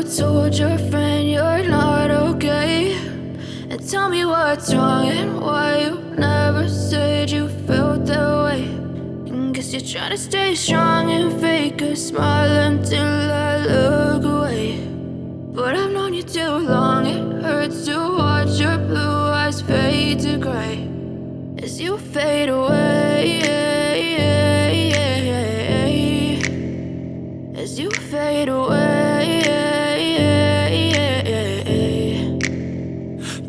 told your friend you're not okay? And tell me what's wrong and why you never said you felt that way. And guess you're trying to stay strong and fake a smile until I look away. But I've known you too long, it hurts to watch your blue eyes fade to gray as you fade away, as you fade away.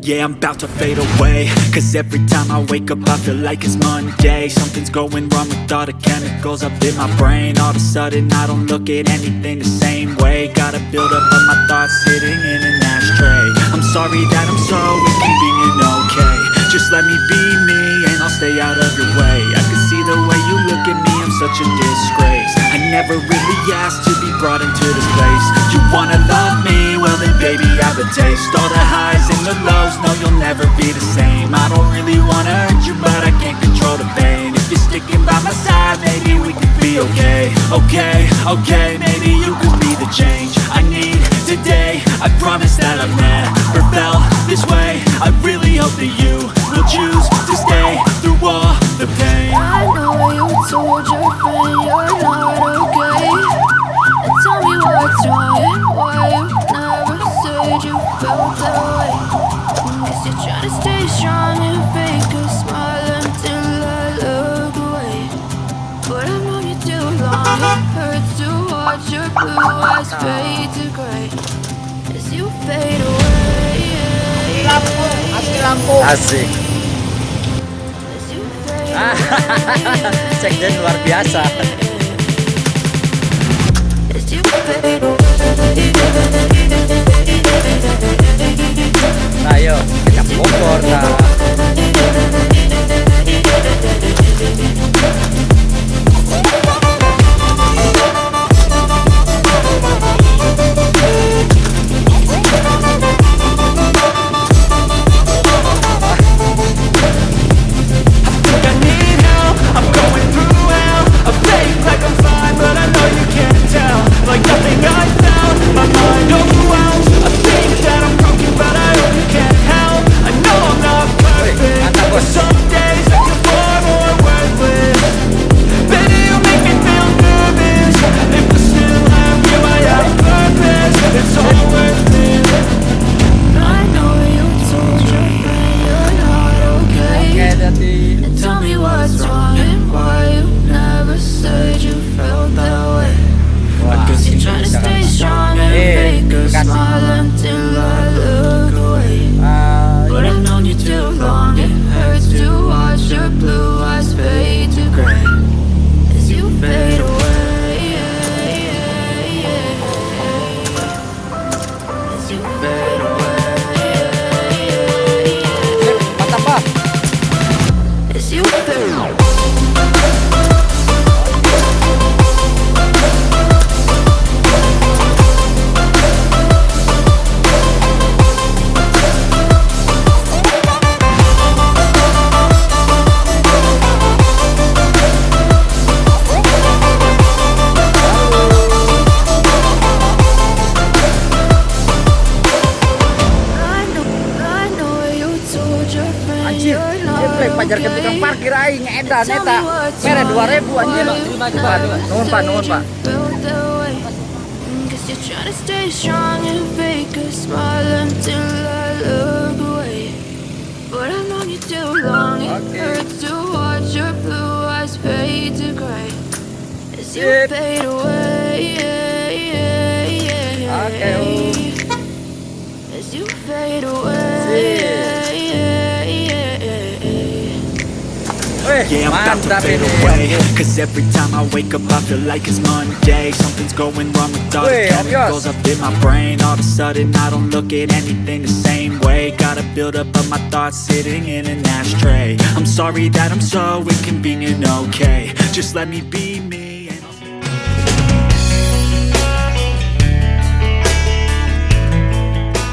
Yeah, I'm about to fade away, cause every time I wake up I feel like it's Monday. Something's going wrong with all the chemicals up in my brain. All of a sudden I don't look at anything the same way. Gotta build up of my thoughts sitting in an ashtray. I'm sorry that I'm so inconvenient, okay? Just let me be me and I'll stay out of your way. I can see the way you look at me, I'm such a disgrace. I never really asked to be brought into this place. You wanna love me? Well then baby I have a taste. All the highs and the lows, no you'll never be the same. I don't really wanna hurt you but I can't control the pain. If you're sticking by my side maybe we could be okay. Okay, maybe you could be the change I need today. I promise that I've never felt this way. I really hope that you will choose to stay through all the pain. I know you told your friend you're not okay. And tell me what's wrong and why you never said you felt that way. Guess you're trying to stay strong and fake a smile until I look away. But I've known you too long, it hurts to watch your blue eyes fade to gray as you fade away. Asik. Sekjen luar biasa. Nah, ayo kita Bogor nah. Pajar ke tukang parkir aing edan eta mere 2000 anjir. Nuhun Pak, nuhun Pak. You're trying to stay strong and fake a smile until I look away. But I've known you too long, it hurts to watch your blue eyes fade to gray as you fade away. As you fade away. Yeah, I'm about to fade away, cause every time I wake up I feel like it's Monday. Something's going wrong with all the chemicals up in my brain. All of a sudden I don't look at anything the same way. Gotta build up of my thoughts sitting in an ashtray. I'm sorry that I'm so inconvenient, okay? Just let me be me.